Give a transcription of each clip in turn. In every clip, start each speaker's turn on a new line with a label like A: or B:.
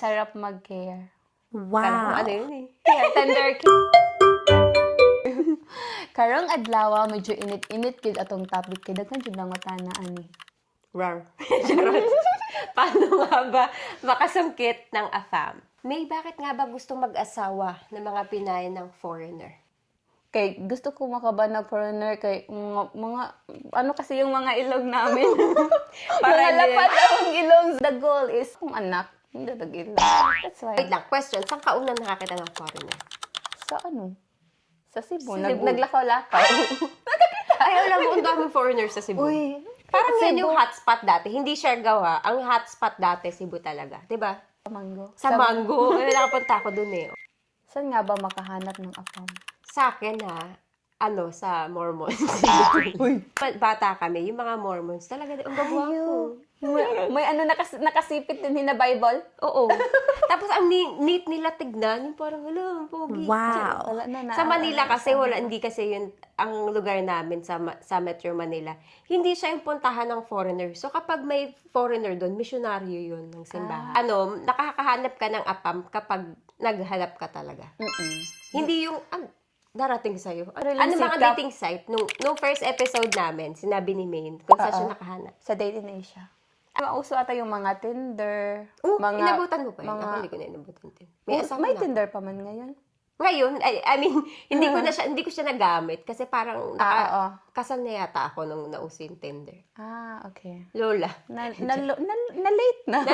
A: Sarap mag-care.
B: Wow.
C: Ano yun eh?
A: Tender care. Karong adlaw medyo init-init gid atong topic kay daghan jud lang matana ani.
C: Rar. Charot. Paano nga ba makasungkit ng AFAM? May bakit nga ba gusto mag-asawa ng mga Pinay ng foreigner?
A: Kay gusto ko makabanag foreigner kay mga ano kasi yung mga ilog namin. Para
C: Para
A: lapad ang ilong. The goal is kung anak, hindi dag-ilog. That's why.
C: Wait lang, question. Saan ka unang nakakita ng foreigner?
A: Sa ano? Sa Cebu.
C: Sa Cebu.
A: Naglakaw-lakaw.
C: Ay, alam mo, ang daming foreigners sa Cebu.
A: Uy.
C: Parang yan
A: Cebu.
C: yung hotspot dati. Hindi Siargao ha. Ang hotspot dati, Cebu talaga. Diba?
A: Sa Mango.
C: Sa Mango. May nakapunta ako dun eh.
A: Saan nga ba makahanap ng afam?
C: Sa akin ha, sa Mormons. Bata kami, yung mga Mormons, talaga, ang gagwapo.
A: May ano nakasipit din na Bible?
C: Oo. Tapos ang neat nila tignan, yung parang, ang pogi.
B: Wow.
A: Wala na.
C: Sa Manila kasi, hindi kasi yun, ang lugar namin sa Metro Manila, hindi siya yung puntahan ng foreigner. So kapag may foreigner doon, misyonaryo yun ng simbahan. Nakakahanap ka ng apam kapag naghanap ka talaga. Hindi yung, darating sa'yo. Ano mga dating site? Nung first episode namin, sinabi ni Maine, kung saan siya nakahanap.
A: Sa Dating Asia. Mauso ata yung mga Tinder.
C: Inabutan mo pa yun. Ako hindi ko na inabutan din.
A: May Tinder pa man ngayon.
C: Ngayon, I mean, hindi ko siya nagamit kasi parang kasal na yata ako nung nauso yung Tinder.
A: Okay.
C: Lola.
A: Na-late na.
C: Na-late na.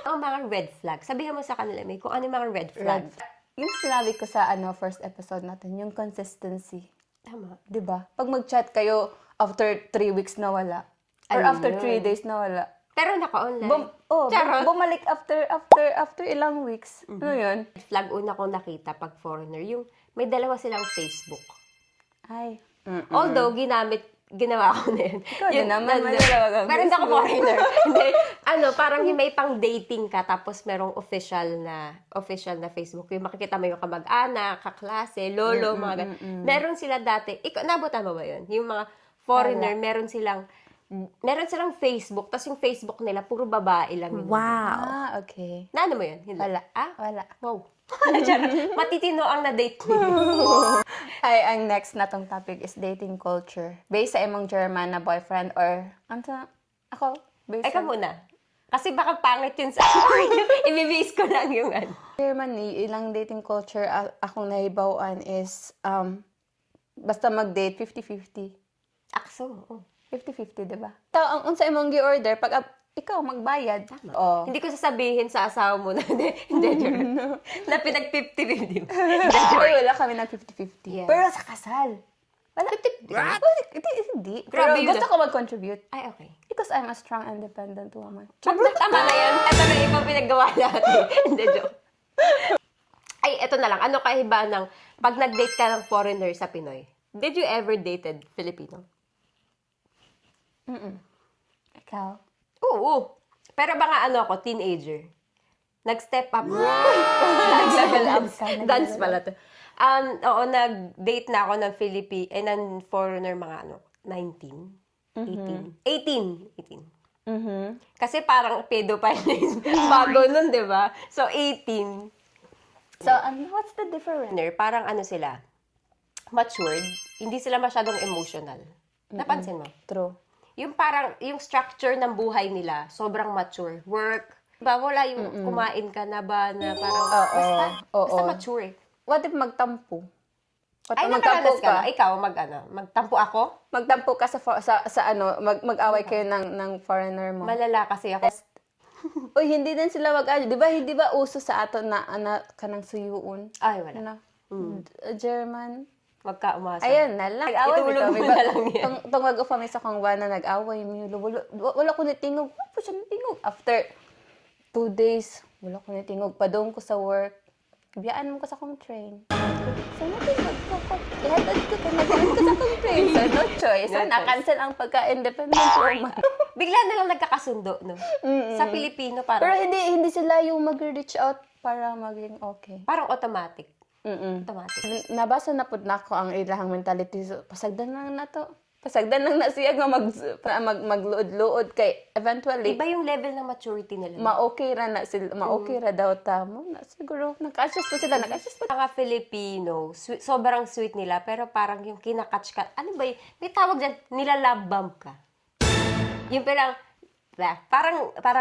C: Ang mga red flag. Sabihan mo sa kanila, May, kung ano yung mga red flag.
A: Yung sinabi ko sa first episode natin, yung consistency.
C: Tama.
A: 'Di ba? Pag mag-chat kayo after 3 weeks na wala. Or after 3 days na wala.
C: Pero naka-online. Charot.
A: Bumalik after ilang weeks. Ano yun?
C: Red flag una kong nakita pag foreigner, yung may dalawa silang Facebook.
A: Ay.
C: Although, ginawa ko na yun.
A: Ikaw din naman, may dalawa kang
C: Pero hindi ako foreigner. Hindi. Parang yung may pang dating ka, tapos merong official na Facebook. Yung makikita mo yung kamag-anak, kaklase, lolo, mga ganun. Meron sila dati, nabutan mo ba yun? Yung mga foreigner, meron silang Facebook, tapos yung Facebook nila, puro babae lang yun.
B: Wow.
A: Okay.
C: Naano mo yun? Hindi.
A: Wala.
C: Wala. Wow. Matitino ang na-date mo.
A: Ay, ang next na tong topic is dating culture. Based sa imong German na boyfriend or, ako? Based
C: Ay, ka muna. Kasi baka pangit yun sa ibibase ko lang yung
A: Germany, ilang dating culture akong nahibawan is, basta mag-date, 50-50.
C: Akso.
A: 50-50, diba? So, ang unsa imong gi-order, pag ikaw magbayad.
C: Tama.
A: Oh.
C: Hindi ko sasabihin sa asawa mo na, hindi, na pinag-50-50.
A: Ay, wala kami ng 50-50.
C: Yes.
A: Pero sa kasal. Wala. 50-50. Hindi. Pero
C: Grabe yun
A: gusto ko mag-contribute.
C: Ay, okay.
A: Because I'm a strong, independent woman.
C: Tama na yan. Ito na ibang pinaggawa natin. Hindi, joke. Ay, ito na lang. Ano kahiba ng pag nag-date ka ng foreigner sa Pinoy? Did you ever dated Filipino?
A: Ikaw?
C: Oo. Pero baka ako, teenager. Nag-step up.
A: Nag-level up ka.
C: Dance pala to. Oo, nag-date na ako ng ng foreigner mga 19? 18. Kasi parang pedophile bago nun, di ba? So, 18.
A: So, what's the difference?
C: Parang sila, matured. Hindi sila masyadong emotional. Napansin mo?
A: True.
C: Yung parang, yung structure ng buhay nila, sobrang mature. Work. Diba, wala yung kumain ka na ba na parang, basta mature.
A: What if magtampo?
C: Ay, nakaranas ka na. Ikaw, magtampo ako?
A: Magtampo ka mag-away kayo ng foreigner mo.
C: Malala kasi ako.
A: Uy, hindi din sila di ba uso sa ato na kanang suyuon?
C: Ay, wala.
A: German.
C: Wag ka umasa.
A: Ayun na lang. Nag-away
C: Itulog mo na lang yan.
A: Tungwag ko kami sa kangwana, nag-away mi. Wala ko nitingog. Wala po siya nitingog. After 2 days, wala ko nitingog. Padong ko sa work. Biyaan mo ko sa kong train. So, natingog ko. Ihatad ko sa kong train. So, no choice. So, na-cancel ang pagka-independent woman.
C: Bigla na lang nagkakasundo, no? Sa Pilipino, parang...
A: Pero hindi sila yung mag-reach out para maging okay.
C: Parang automatic. Automatic.
A: Nabasa na po na ko ang ilang mentality. So, pasagdan lang na to. Pasagdan lang na siya nga magluod-luod kay eventually
C: Iba yung level ng maturity nila.
A: ma-okay ra na sila, ma-okay ra daw tamo. Na siguro naka-adjust pa sila, naka-adjust pa.
C: Mga Filipino, sobrang sweet nila, pero parang yung kinakatch ka, ano ba yun? May tawag dyan, nilalove bomb ka. Yung parang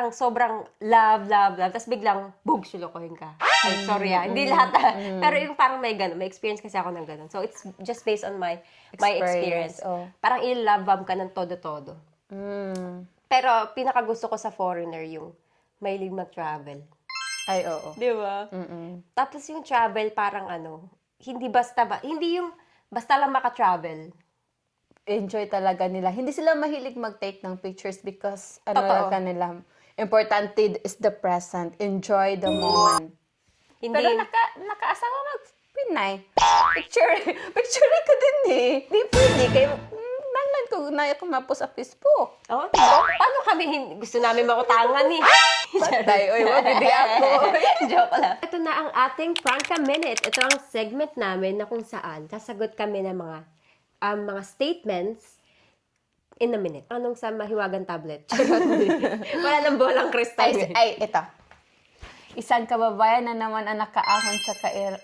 C: sobrang love, tapos biglang, bug, sulukohin ka. Ay, sorry hindi lahat Pero yung parang may ganun, may experience kasi ako ng ganun. So, it's just based on my experience.
A: Oh.
C: Parang i-love bomb ka ng todo-todo. Pero, pinakagusto ko sa foreigner, yung mahilig mag-travel.
A: Ay, oo.
C: Di ba? Tapos yung travel, parang hindi yung basta lang maka-travel.
A: Enjoy talaga nila. Hindi sila mahilig mag-take ng pictures because
C: Totoo.
A: lang kanila. Importante is the present. Enjoy the moment.
C: Hindi,
A: Pero nakaasawa mag-Pinay. Picture ko din eh. Di pwede. Kaya nanglan ko na ako mapos sa Facebook.
C: oh, diba? Paano kami, gusto namin makutangan eh.
A: Patay, oy, wag hindi ako.
C: Joke lang. Ito na ang ating Pranka Minute. Ito ang segment namin na kung saan sasagot kami ng mga statements in a minute. Anong sa mahiwagang tablet? Wala nang bolang kristal.
A: Ay, ito. Isang kababayan na naman ang nakaahon sa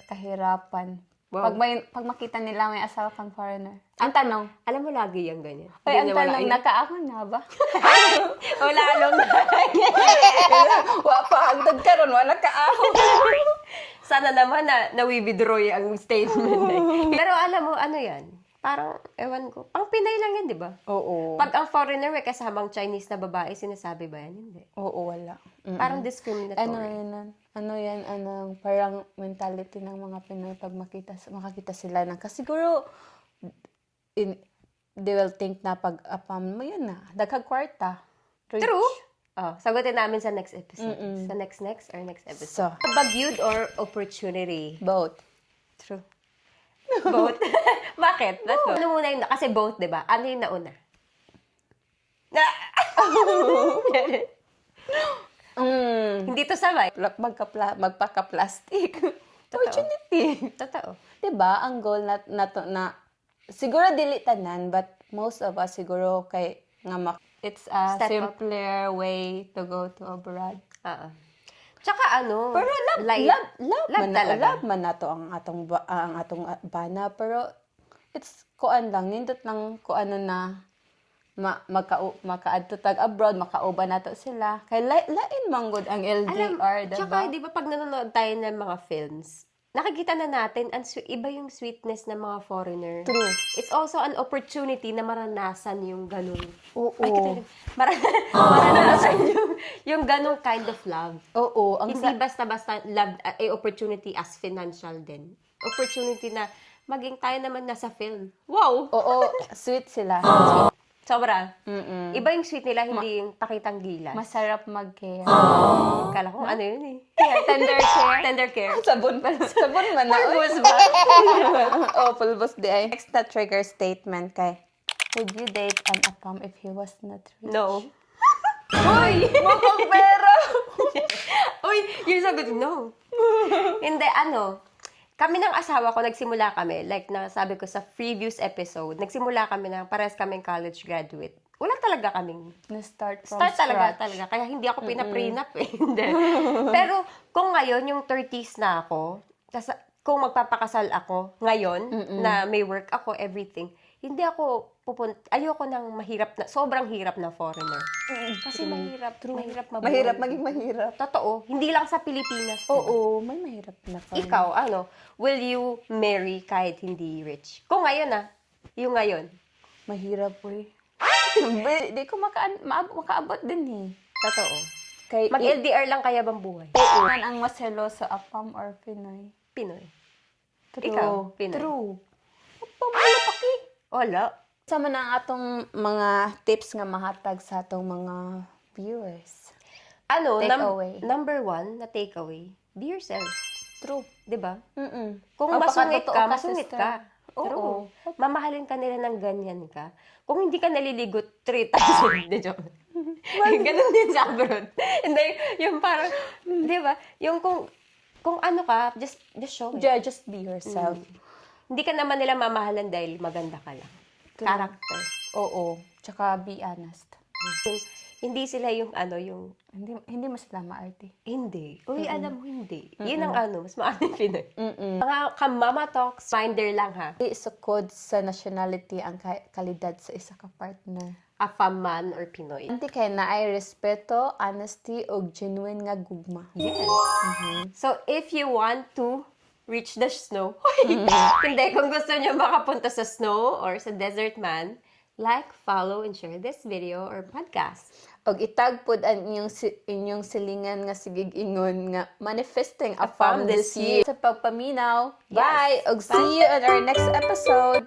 A: kahirapan.
C: Wow.
A: Pag makita nila may asawa kang foreigner. Ang tanong,
C: Alam mo, lagi yung ganyan.
A: ay, ang
C: Hindi niya wala
A: tanong,
C: yun.
A: nakaahon na ba?
C: Wala, along na.
A: Wa pa, hangtod ka ron, wala kaahon.
C: Sana naman na-withdraw ang statement na yun. Pero alam mo, ano yan? Parang, ewan ko. Pang Pinay lang yan, di ba?
A: Oo.
C: Pag ang foreigner may kasamang Chinese na babae, sinasabi ba yan? Hindi.
A: Oo, wala.
C: Parang discriminatory.
A: Ano yan, parang mentality ng mga Pinoy pag makakita sila ng, kasi siguro, they will think na pag apam mo yun na, daghang kwarta. Rich.
C: True. Oh, sagutin namin sa next episode. Sa next or next episode.
A: So,
C: Bagyud or opportunity?
A: both.
C: True. Both. Bakit? Ano muna yung, kasi both, di ba? Ano yung nauna? Hindi to sabay.
A: Magpaka-plastic. Opportunity.
C: Totoo.
A: Diba, ang goal na siguro dili tanan, but most of us siguro kay nga it's a
C: Step up.
A: simpler way to go to abroad.
C: Oo. Tsaka ano,
A: Pero love
C: talaga.
A: love man nato ang atong bana, pero it's kuan lang, nindot lang kuano na makaadto tag abroad, makauba nato sila. Kay lain man gud ang LDR, diba?
C: Tsaka, di ba, pag nanonood tayo ng mga films, nakikita na natin, iba yung sweetness ng mga foreigner.
A: True.
C: It's also an opportunity na maranasan yung ganun.
A: Oo.
C: Ay, maranasan yung ganung kind of love.
A: Oo, ang
C: Hindi basta-basta love, opportunity as financial din. Opportunity na maging tayo naman nasa film. Wow!
A: oo, sweet sila.
C: Sobra. Iba yung sweet nila, hindi yung pakitang gilas.
A: Masarap mag-care.
C: Kala ko ano yun eh.
A: Tender care.
C: Tender care.
A: Sabon man na.
C: Pulbos ba?
A: Oh, pulbos di ay. Next na trigger statement kay, would you date an apam if he was not rich?
C: No.
A: Uy! Mukhang pera!
C: Uy, yung sagot, no. Hindi, kami ng asawa ko, nagsimula kami, like na sabi ko sa previous episode, nagsimula kami na parehas kaming college graduate. Wala talaga kaming
A: Na-start from
C: start
A: scratch.
C: talaga. Kaya hindi ako pinaprenup eh. Hindi. Pero kung ngayon, yung 30s na ako, tas, kung magpapakasal ako ngayon, na may work ako, everything, hindi ako ayoko nang sobrang hirap na foreigner. Kasi mahirap mabuhay.
A: Mahirap, maging mahirap.
C: Totoo. Hindi lang sa Pilipinas.
A: Oo, may mahirap na pa.
C: Ikaw, will you marry kahit hindi rich? Kung ngayon yung ngayon.
A: Mahirap po eh. Di ko makaabot din eh.
C: Totoo.
A: Kay,
C: Mag-LDR lang kaya bang buhay?
A: man ang maselo sa apam or Pinoy.
C: Pinoy.
A: True.
C: Ikaw, Pinoy.
A: True. Apam, wala paki.
C: Wala.
A: Sama na ang atong mga tips nga mahatag sa atong mga viewers. Takeaway.
C: Number 1 na takeaway, be yourself.
A: True.
C: 'Di ba?
A: Mm-mm.
C: Kung
A: Ang
C: masungit
A: pakatotoo
C: ka,
A: ka,
C: masungit
A: sister.
C: ka.
A: Oo.
C: True. Mamahalin ka nila ng ganyan ka. Kung hindi ka naliligo 3 times, hindi joke. Ganun din sa abroad. Hindi, yung parang, 'di ba? Yung kung ano ka, just show it.
A: Just be yourself.
C: Hindi ka naman nila mamahalan dahil maganda ka lang. character.
A: Oo. Tsaka be honest.
C: Hindi sila yung yung
A: Hindi mo sila maarte.
C: hindi. Uy, alam mo, hindi. Yun ang mas maarte Pinoy. Mga kamama talks, finder lang ha.
A: Isukod sa nationality ang kalidad sa isa ka partner.
C: A fam man or Pinoy.
A: Anti kay naay respeto, honesty, ug genuine nga gugma.
C: Yes. So, if you want to reach the snow, hindi, kung gusto nyo makapunta sa snow or sa desert man, like, follow, and share this video or podcast.
A: Og itag pod ang inyong silingan nga sigig ingon nga manifesting a
C: fam
A: fam
C: this
A: this year. Sa pagpaminaw.
C: Yes.
A: Bye! Og see you on our next episode.